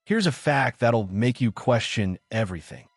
Here's a fact that'll make you question everything.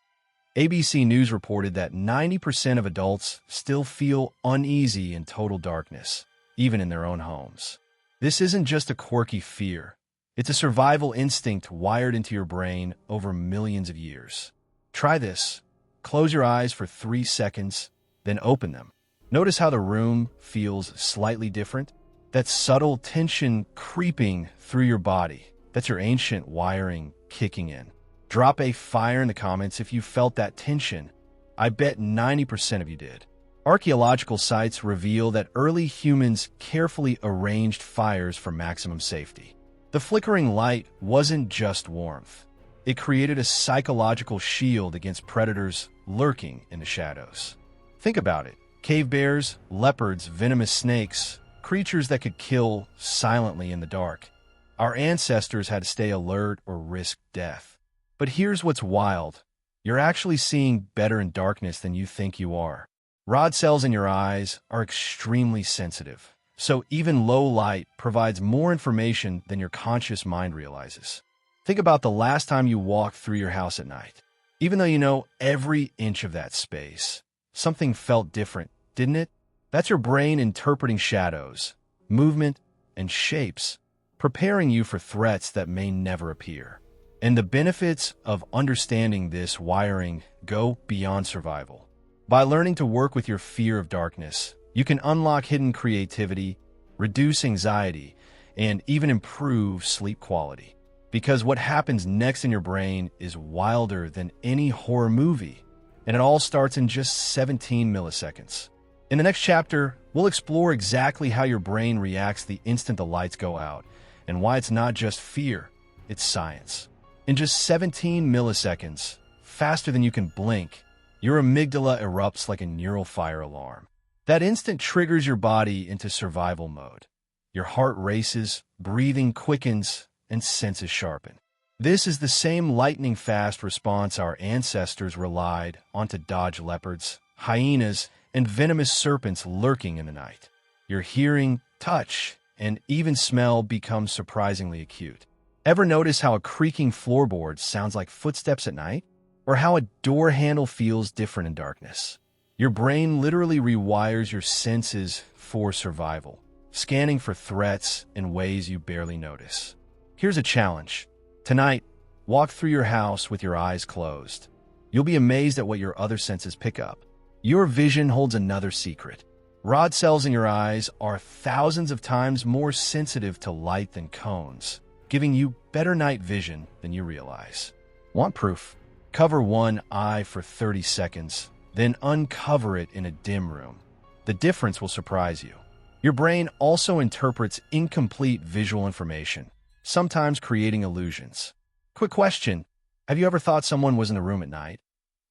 ABC News reported that 90% of adults still feel uneasy in total darkness, even in their own homes. This isn't just a quirky fear. It's a survival instinct wired into your brain over millions of years. Try this. Close your eyes for 3 seconds, then open them. Notice how the room feels slightly different? That subtle tension creeping through your body. That's your ancient wiring kicking in. Drop a fire in the comments if you felt that tension. I bet 90% of you did. Archaeological sites reveal that early humans carefully arranged fires for maximum safety. The flickering light wasn't just warmth. It created a psychological shield against predators lurking in the shadows. Think about it. Cave bears, leopards, venomous snakes, creatures that could kill silently in the dark. Our ancestors had to stay alert or risk death. But here's what's wild. You're actually seeing better in darkness than you think you are. Rod cells in your eyes are extremely sensitive, so even low light provides more information than your conscious mind realizes. Think about the last time you walked through your house at night. Even though you know every inch of that space, something felt different, didn't it? That's your brain interpreting shadows, movement, and shapes, preparing you for threats that may never appear. And the benefits of understanding this wiring go beyond survival. By learning to work with your fear of darkness, you can unlock hidden creativity, reduce anxiety, and even improve sleep quality. Because what happens next in your brain is wilder than any horror movie, and it all starts in just 17 milliseconds. In the next chapter, we'll explore exactly how your brain reacts the instant the lights go out, and why it's not just fear, it's science. In just 17 milliseconds, faster than you can blink, your amygdala erupts like a neural fire alarm. That instant triggers your body into survival mode. Your heart races, breathing quickens, and senses sharpen. This is the same lightning-fast response our ancestors relied on to dodge leopards, hyenas, and venomous serpents lurking in the night. Your hearing, touch, and even smell become surprisingly acute. Ever notice how a creaking floorboard sounds like footsteps at night? Or how a door handle feels different in darkness? Your brain literally rewires your senses for survival, scanning for threats in ways you barely notice. Here's a challenge. Tonight, walk through your house with your eyes closed. You'll be amazed at what your other senses pick up. Your vision holds another secret. Rod cells in your eyes are thousands of times more sensitive to light than cones, giving you better night vision than you realize. Want proof? Cover one eye for 30 seconds, then uncover it in a dim room. The difference will surprise you. Your brain also interprets incomplete visual information, sometimes creating illusions. Quick question. Have you ever thought someone was in the room at night,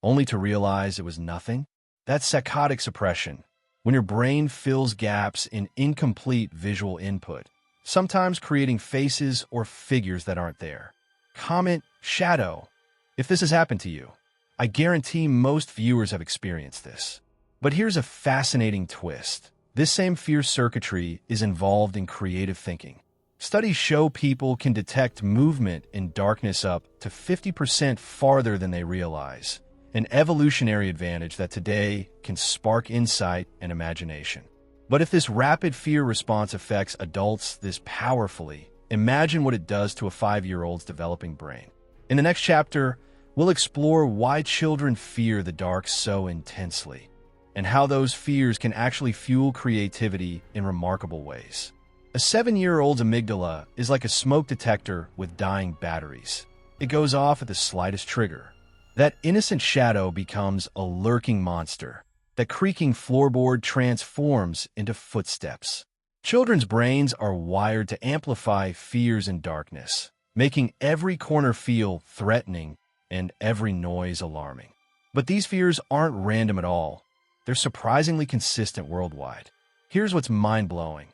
only to realize it was nothing? That's saccadic suppression, when your brain fills gaps in incomplete visual input, sometimes creating faces or figures that aren't there. Comment shadow if this has happened to you. I guarantee most viewers have experienced this. But here's a fascinating twist. This same fear circuitry is involved in creative thinking. Studies show people can detect movement in darkness up to 50% farther than they realize, an evolutionary advantage that today can spark insight and imagination. But if this rapid fear response affects adults this powerfully, imagine what it does to a 5-year-old's developing brain. In the next chapter, we'll explore why children fear the dark so intensely, and how those fears can actually fuel creativity in remarkable ways. A 7-year-old's amygdala is like a smoke detector with dying batteries. It goes off at the slightest trigger. That innocent shadow becomes a lurking monster. That creaking floorboard transforms into footsteps. Children's brains are wired to amplify fears in darkness, making every corner feel threatening and every noise alarming. But these fears aren't random at all. They're surprisingly consistent worldwide. Here's what's mind-blowing.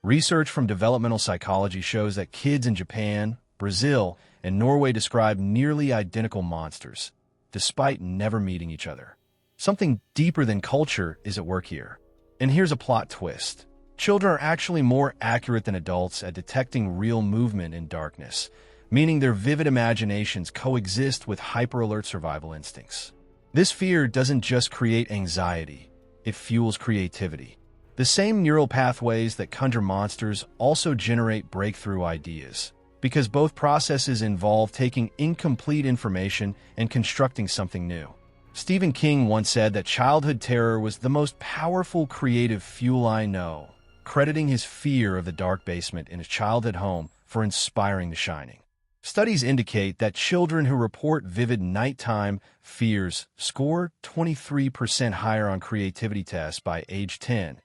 Research from developmental psychology shows that kids in Japan, Brazil, and Norway describe nearly identical monsters, despite never meeting each other. Something deeper than culture is at work here. And here's a plot twist. Children are actually more accurate than adults at detecting real movement in darkness, meaning their vivid imaginations coexist with hyper-alert survival instincts. This fear doesn't just create anxiety, it fuels creativity. The same neural pathways that conjure monsters also generate breakthrough ideas, because both processes involve taking incomplete information and constructing something new. Stephen King once said that childhood terror was the most powerful creative fuel I know, crediting his fear of the dark basement in his childhood home for inspiring The Shining. Studies indicate that children who report vivid nighttime fears score 23% higher on creativity tests by age 10.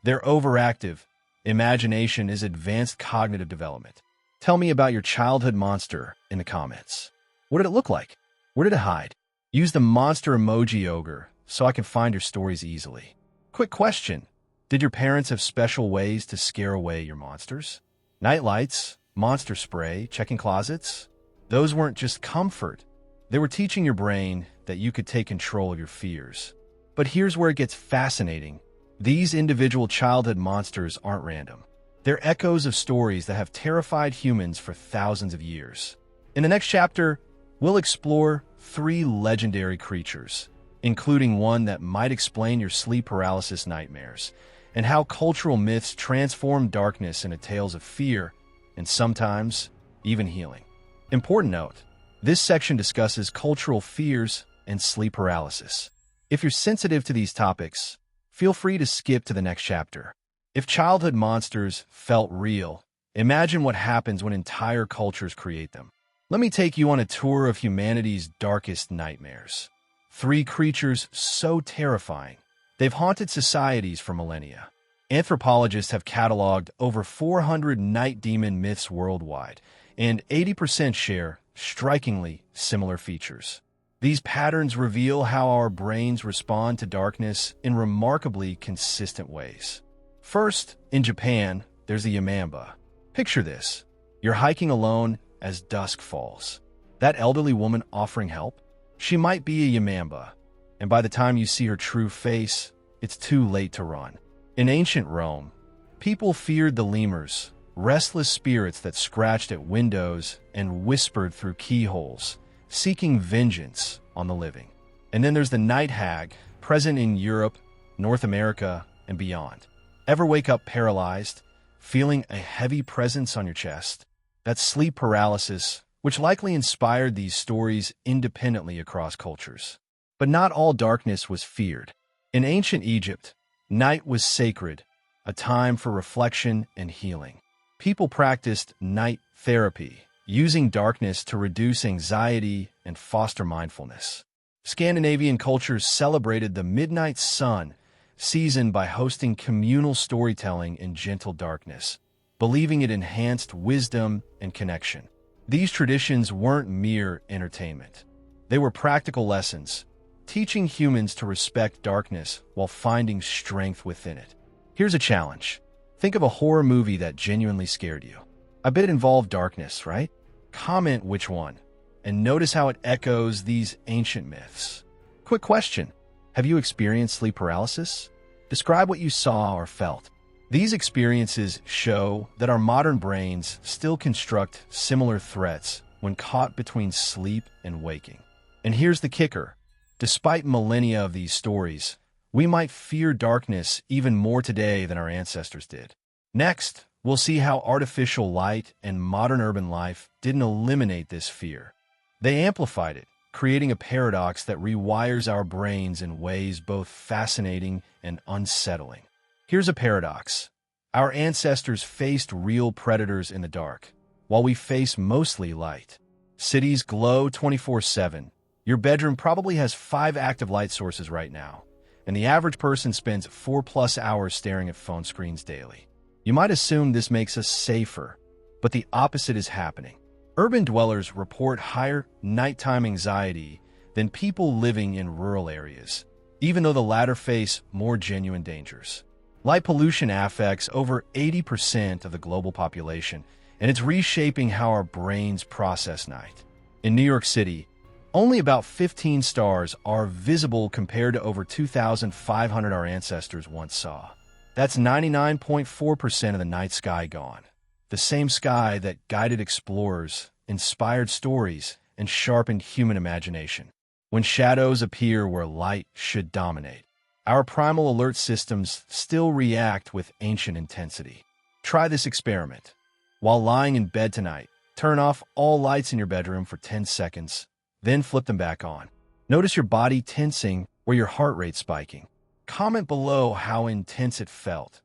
Their overactive imagination is advanced cognitive development. Tell me about your childhood monster in the comments. What did it look like? Where did it hide? Use the monster emoji ogre so I can find your stories easily. Quick question. Did your parents have special ways to scare away your monsters? Night lights, monster spray, checking closets? Those weren't just comfort. They were teaching your brain that you could take control of your fears. But here's where it gets fascinating. These individual childhood monsters aren't random. They're echoes of stories that have terrified humans for thousands of years. In the next chapter, we'll explore 3 legendary creatures, including one that might explain your sleep paralysis nightmares, and how cultural myths transform darkness into tales of fear and sometimes even healing. Important note, this section discusses cultural fears and sleep paralysis. If you're sensitive to these topics, feel free to skip to the next chapter. If childhood monsters felt real, imagine what happens when entire cultures create them. Let me take you on a tour of humanity's darkest nightmares. 3 creatures so terrifying, they've haunted societies for millennia. Anthropologists have cataloged over 400 night demon myths worldwide, and 80% share strikingly similar features. These patterns reveal how our brains respond to darkness in remarkably consistent ways. First, in Japan, there's the Yamamba. Picture this. You're hiking alone as dusk falls. That elderly woman offering help? She might be a Yamamba, and by the time you see her true face, it's too late to run. In ancient Rome, people feared the lemurs, restless spirits that scratched at windows and whispered through keyholes, seeking vengeance on the living. And then there's the night hag, present in Europe, North America, and beyond. Ever wake up paralyzed, feeling a heavy presence on your chest? That's sleep paralysis, which likely inspired these stories independently across cultures. But not all darkness was feared. In ancient Egypt, night was sacred, a time for reflection and healing. People practiced night therapy, using darkness to reduce anxiety and foster mindfulness. Scandinavian cultures celebrated the midnight sun season by hosting communal storytelling in gentle darkness, believing it enhanced wisdom and connection. These traditions weren't mere entertainment. They were practical lessons, teaching humans to respect darkness while finding strength within it. Here's a challenge. Think of a horror movie that genuinely scared you. I bet it involved darkness, right? Comment which one, and notice how it echoes these ancient myths. Quick question. Have you experienced sleep paralysis? Describe what you saw or felt. These experiences show that our modern brains still construct similar threats when caught between sleep and waking. And here's the kicker. Despite millennia of these stories, we might fear darkness even more today than our ancestors did. Next, we'll see how artificial light and modern urban life didn't eliminate this fear. They amplified it, creating a paradox that rewires our brains in ways both fascinating and unsettling. Here's a paradox. Our ancestors faced real predators in the dark, while we face mostly light. Cities glow 24/7. Your bedroom probably has 5 active light sources right now, and the average person spends 4+ hours staring at phone screens daily. You might assume this makes us safer, but the opposite is happening. Urban dwellers report higher nighttime anxiety than people living in rural areas, even though the latter face more genuine dangers. Light pollution affects over 80% of the global population, and it's reshaping how our brains process night. In New York City, only about 15 stars are visible compared to over 2,500 our ancestors once saw. That's 99.4% of the night sky gone. The same sky that guided explorers inspired stories, and sharpened human imagination. When shadows appear where light should dominate, our primal alert systems still react with ancient intensity. Try this experiment. While lying in bed tonight, turn off all lights in your bedroom for 10 seconds, then flip them back on. Notice your body tensing or your heart rate spiking. Comment below how intense it felt.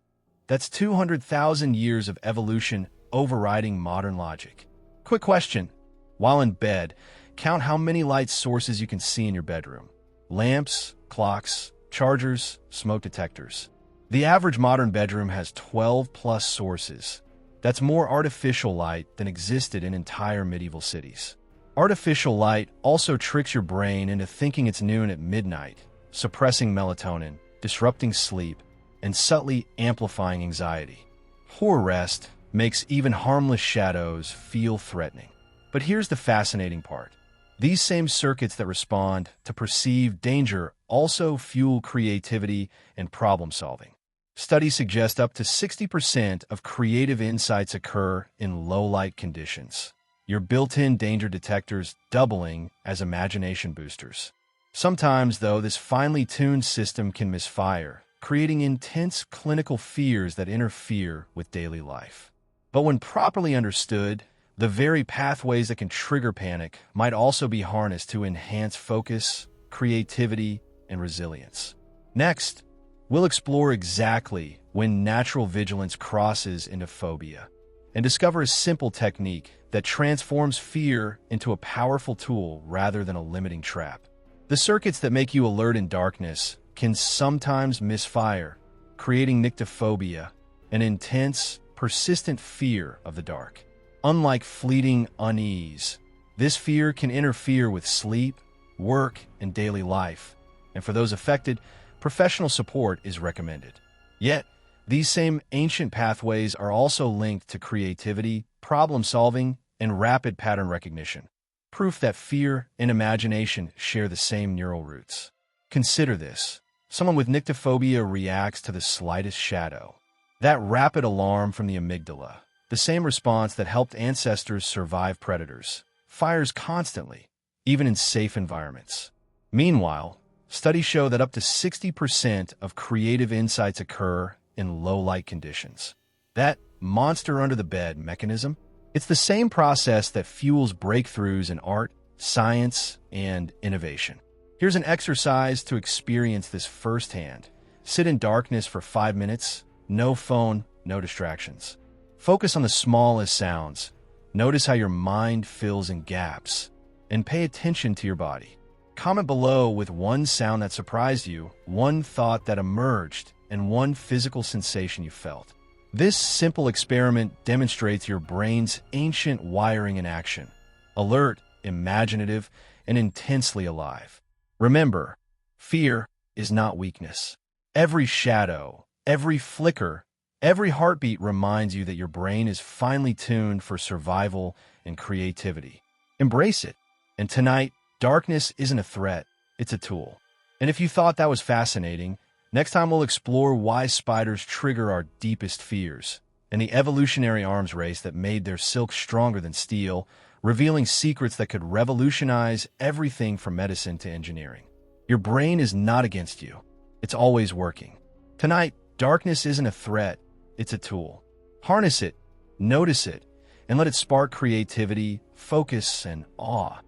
That's 200,000 years of evolution overriding modern logic. Quick question. While in bed, count how many light sources you can see in your bedroom. Lamps, clocks, chargers, smoke detectors. The average modern bedroom has 12 plus sources. That's more artificial light than existed in entire medieval cities. Artificial light also tricks your brain into thinking it's noon at midnight, suppressing melatonin, disrupting sleep, and subtly amplifying anxiety. Poor rest makes even harmless shadows feel threatening. But here's the fascinating part. These same circuits that respond to perceived danger also fuel creativity and problem-solving. Studies suggest up to 60% of creative insights occur in low-light conditions, your built-in danger detectors doubling as imagination boosters. Sometimes, though, this finely tuned system can misfire, creating intense clinical fears that interfere with daily life. But when properly understood, the very pathways that can trigger panic might also be harnessed to enhance focus, creativity, and resilience. Next, we'll explore exactly when natural vigilance crosses into phobia and discover a simple technique that transforms fear into a powerful tool rather than a limiting trap. The circuits that make you alert in darkness can sometimes misfire, creating nyctophobia, an intense, persistent fear of the dark. Unlike fleeting unease, this fear can interfere with sleep, work, and daily life, and for those affected, professional support is recommended. Yet, these same ancient pathways are also linked to creativity, problem-solving, and rapid pattern recognition, proof that fear and imagination share the same neural roots. Consider this. Someone with nyctophobia reacts to the slightest shadow. That rapid alarm from the amygdala, the same response that helped ancestors survive predators, fires constantly, even in safe environments. Meanwhile, studies show that up to 60% of creative insights occur in low-light conditions. That monster under the bed mechanism, it's the same process that fuels breakthroughs in art, science, and innovation. Here's an exercise to experience this firsthand. Sit in darkness for 5 minutes, no phone, no distractions. Focus on the smallest sounds. Notice how your mind fills in gaps, and pay attention to your body. Comment below with one sound that surprised you, one thought that emerged, and one physical sensation you felt. This simple experiment demonstrates your brain's ancient wiring in action: alert, imaginative, and intensely alive. Remember, fear is not weakness. Every shadow, every flicker, every heartbeat reminds you that your brain is finely tuned for survival and creativity. Embrace it. And tonight, darkness isn't a threat, it's a tool. And if you thought that was fascinating, next time we'll explore why spiders trigger our deepest fears and the evolutionary arms race that made their silk stronger than steel, revealing secrets that could revolutionize everything from medicine to engineering. Your brain is not against you. It's always working. Tonight, darkness isn't a threat, it's a tool. Harness it, notice it, and let it spark creativity, focus, and awe.